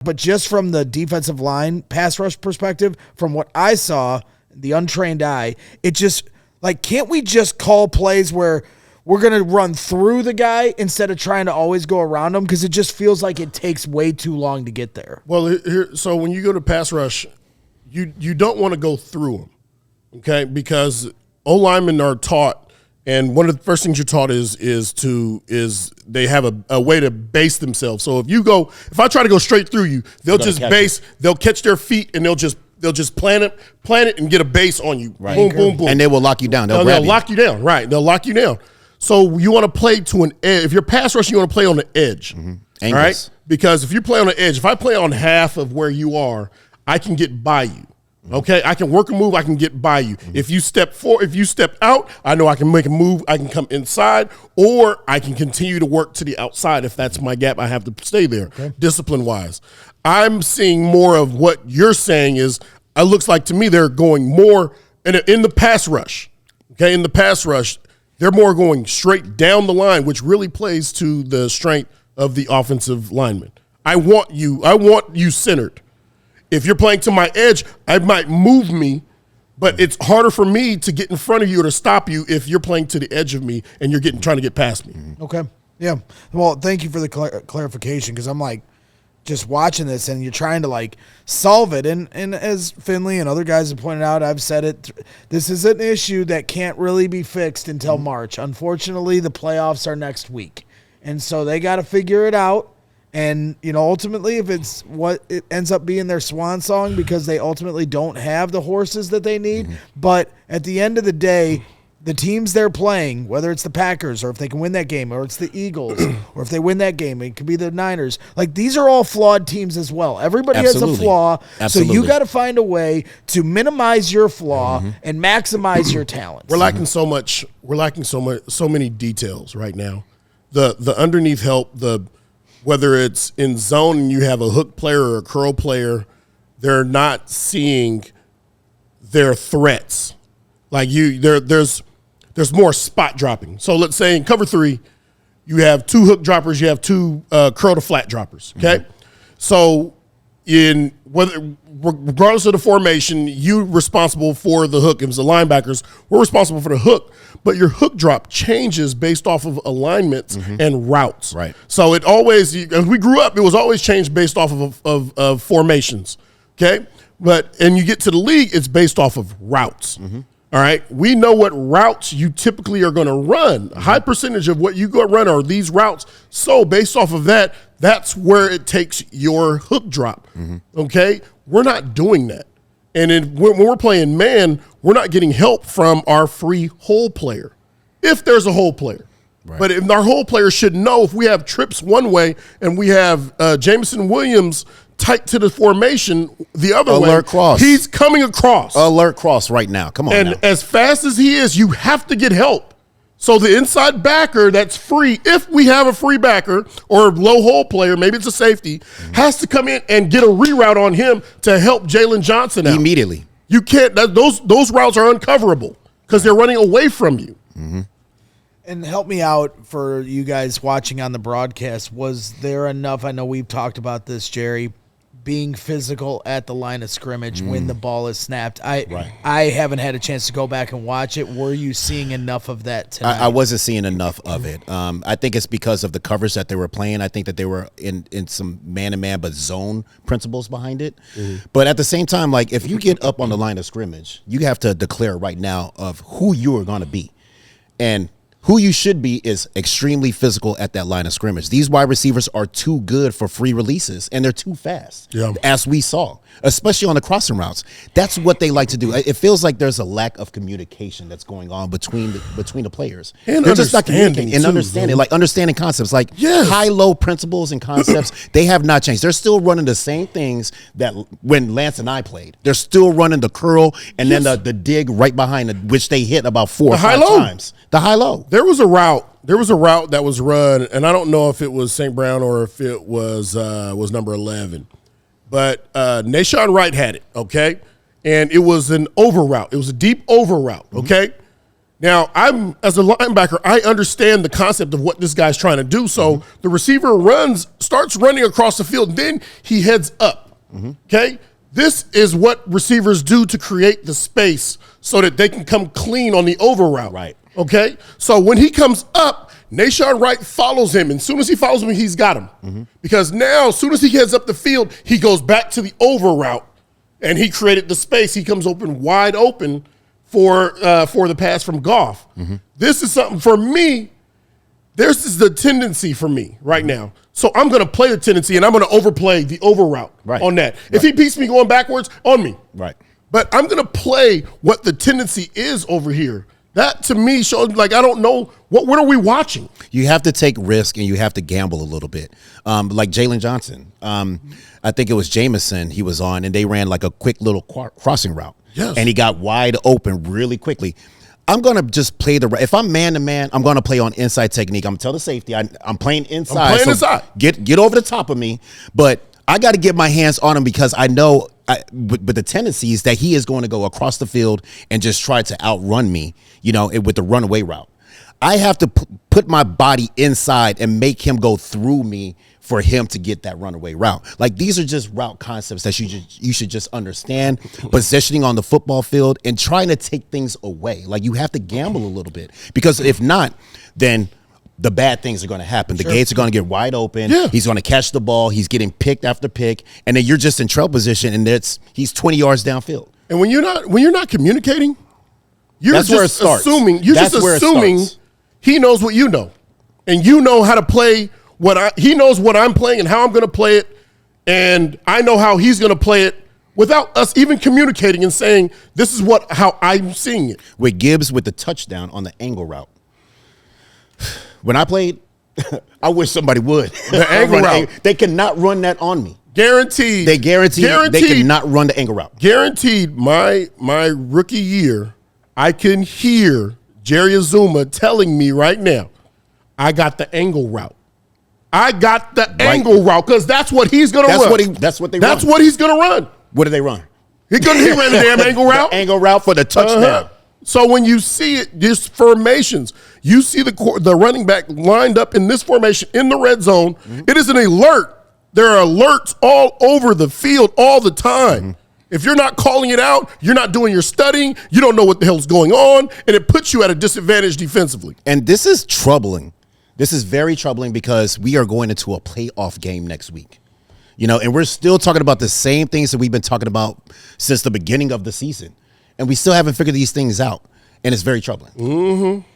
But just from the defensive line pass rush perspective, from what I saw, the untrained eye, it just, like, can't we just call plays where we're going to run through the guy instead of trying to always go around him? Because it just feels like it takes way too long to get there. Well, so when you go to pass rush, you don't want to go through them, okay? Because O-linemen are taught, and one of the first things you're taught is they have a way to base themselves. So if I try to go straight through you, they'll catch their feet and they'll just plant it and get a base on you. Right. Boom, boom, boom. And they will lock you down. They'll lock you down. Right. They'll lock you down. So you want to play to an edge. If you're pass rushing, you want to play on the edge. Mm-hmm. All right? Because if you play on the edge, if I play on half of where you are, I can get by you. Okay, I can work a move. I can get by you. Mm-hmm. If you step out, I know I can make a move. I can come inside, or I can continue to work to the outside if that's my gap. I have to stay there, discipline-wise. I'm seeing more of what you're saying is. It looks like to me they're going more in the pass rush. Okay, in the pass rush, they're more going straight down the line, which really plays to the strength of the offensive lineman. I want you centered. If you're playing to my edge, I might move me, but it's harder for me to get in front of you or to stop you if you're playing to the edge of me and you're trying to get past me. Okay. Yeah. Well, thank you for the clarification, because I'm like just watching this and you're trying to like solve it. And as Finley and other guys have pointed out, I've said it, this is an issue that can't really be fixed until March. Unfortunately, the playoffs are next week. And so they got to figure it out. And, ultimately, if it's what it ends up being their swan song because they ultimately don't have the horses that they need. Mm-hmm. But at the end of the day, the teams they're playing, whether it's the Packers or if they can win that game, or it's the Eagles, or if they win that game, it could be the Niners. Like, these are all flawed teams as well. Everybody has a flaw. Absolutely. So you got to find a way to minimize your flaw and maximize your talents. We're lacking so much. We're lacking so many details right now. The underneath help, whether it's in zone and you have a hook player or a curl player, they're not seeing their threats. Like there's more spot dropping. So let's say in cover 3, you have 2 hook droppers, you have 2 curl to flat droppers. Okay, so regardless of the formation, you're responsible for the hook. If it's the linebackers, we're responsible for the hook. But your hook drop changes based off of alignments and routes. Right. So it always, as we grew up, it was always changed based off of formations. Okay. And you get to the league, it's based off of routes. All right. We know what routes you typically are going to run. A high percentage of what you go run are these routes. So based off of that, that's where it takes your hook drop. Okay. We're not doing that. And when we're playing man, we're not getting help from our free hole player, if there's a hole player. Right. But if our hole player should know if we have trips one way and we have Jameson Williams tight to the formation the other way. Alert cross. He's coming across. Alert cross right now. Come on and now. As fast as he is, you have to get help. So the inside backer that's free, if we have a free backer or low hole player, maybe it's a safety, has to come in and get a reroute on him to help Jaylon Johnson out. Immediately. You can't. Those routes are uncoverable because they're running away from you. And help me out for you guys watching on the broadcast. Was there enough? I know we've talked about this, Jerry, being physical at the line of scrimmage when the ball is snapped. I haven't had a chance to go back and watch it. Were you seeing enough of that tonight? I wasn't seeing enough of it. I think it's because of the coverage that they were playing. I think that they were in some man-to-man but zone principles behind it. But at the same time, like, if you get up on the line of scrimmage, you have to declare right now of who you are going to be. And who you should be is extremely physical at that line of scrimmage. These wide receivers are too good for free releases, and they're too fast, as we saw, especially on the crossing routes. That's what they like to do. It feels like there's a lack of communication that's going on between the players. And they're just not communicating and understanding, like understanding concepts, like high-low principles and concepts. They have not changed. They're still running the same things that when Lance and I played. They're still running the curl and then the dig right behind it, which they hit about 4 or 5 times. The high-low. There was a route that was run, and I don't know if it was St. Brown or if it was number 11. But Nashawn Wright had it, okay? And it was an over route. It was a deep over route, okay? Now, as a linebacker, I understand the concept of what this guy's trying to do. So the receiver starts running across the field, then he heads up. Okay? This is what receivers do to create the space so that they can come clean on the over route. Right. Okay? So when he comes up, Nahshon Wright follows him. And as soon as he follows him, he's got him. Because now, as soon as he heads up the field, he goes back to the over route. And he created the space. He comes wide open for the pass from Goff. This is something for me. This is the tendency for me right now. So I'm going to play the tendency, and I'm going to overplay the over route on that. If he beats me going backwards, on me. Right. But I'm going to play what the tendency is over here. That, to me, shows, like, I don't know, what are we watching? You have to take risk, and you have to gamble a little bit. Like Jaylon Johnson. I think it was Jameson he was on, and they ran like a quick little crossing route. Yes. And he got wide open really quickly. I'm going to just play if I'm man-to-man, I'm going to play on inside technique. I'm going to tell the safety, I'm playing inside. Inside. Get over the top of me. But I got to get my hands on him because I know with the tendencies that he is going to go across the field and just try to outrun me, with the runaway route. I have to put my body inside and make him go through me for him to get that runaway route. Like, these are just route concepts that you should just understand, positioning on the football field and trying to take things away. Like, you have to gamble a little bit, because if not, then the bad things are going to happen. The gates are going to get wide open. Yeah. He's going to catch the ball. He's getting picked after pick, and then you're just in trail position, and he's 20 yards downfield. And when you're not communicating, That's where it starts. You're assuming he knows what you know, and you know how to play he knows what I'm playing and how I'm going to play it, and I know how he's going to play it without us even communicating and saying, this is how I'm seeing it. With Gibbs with the touchdown on the angle route. When I played, I wish somebody would. The angle route. They cannot run that on me. Guaranteed. They cannot run the angle route. Guaranteed my rookie year, I can hear Jerry Azumah telling me right now, I got the angle route. I got the angle route, because that's what he's going to run. That's what they run. That's what he's going to run. What do they run? He ran the damn angle route. The angle route for the touchdown. So when you see it, just formations, you see the running back lined up in this formation in the red zone. It is an alert. There are alerts all over the field all the time. If you're not calling it out, you're not doing your studying, you don't know what the hell's going on, and it puts you at a disadvantage defensively. And this is troubling. This is very troubling, because we are going into a playoff game next week. And we're still talking about the same things that we've been talking about since the beginning of the season. And we still haven't figured these things out. And it's very troubling.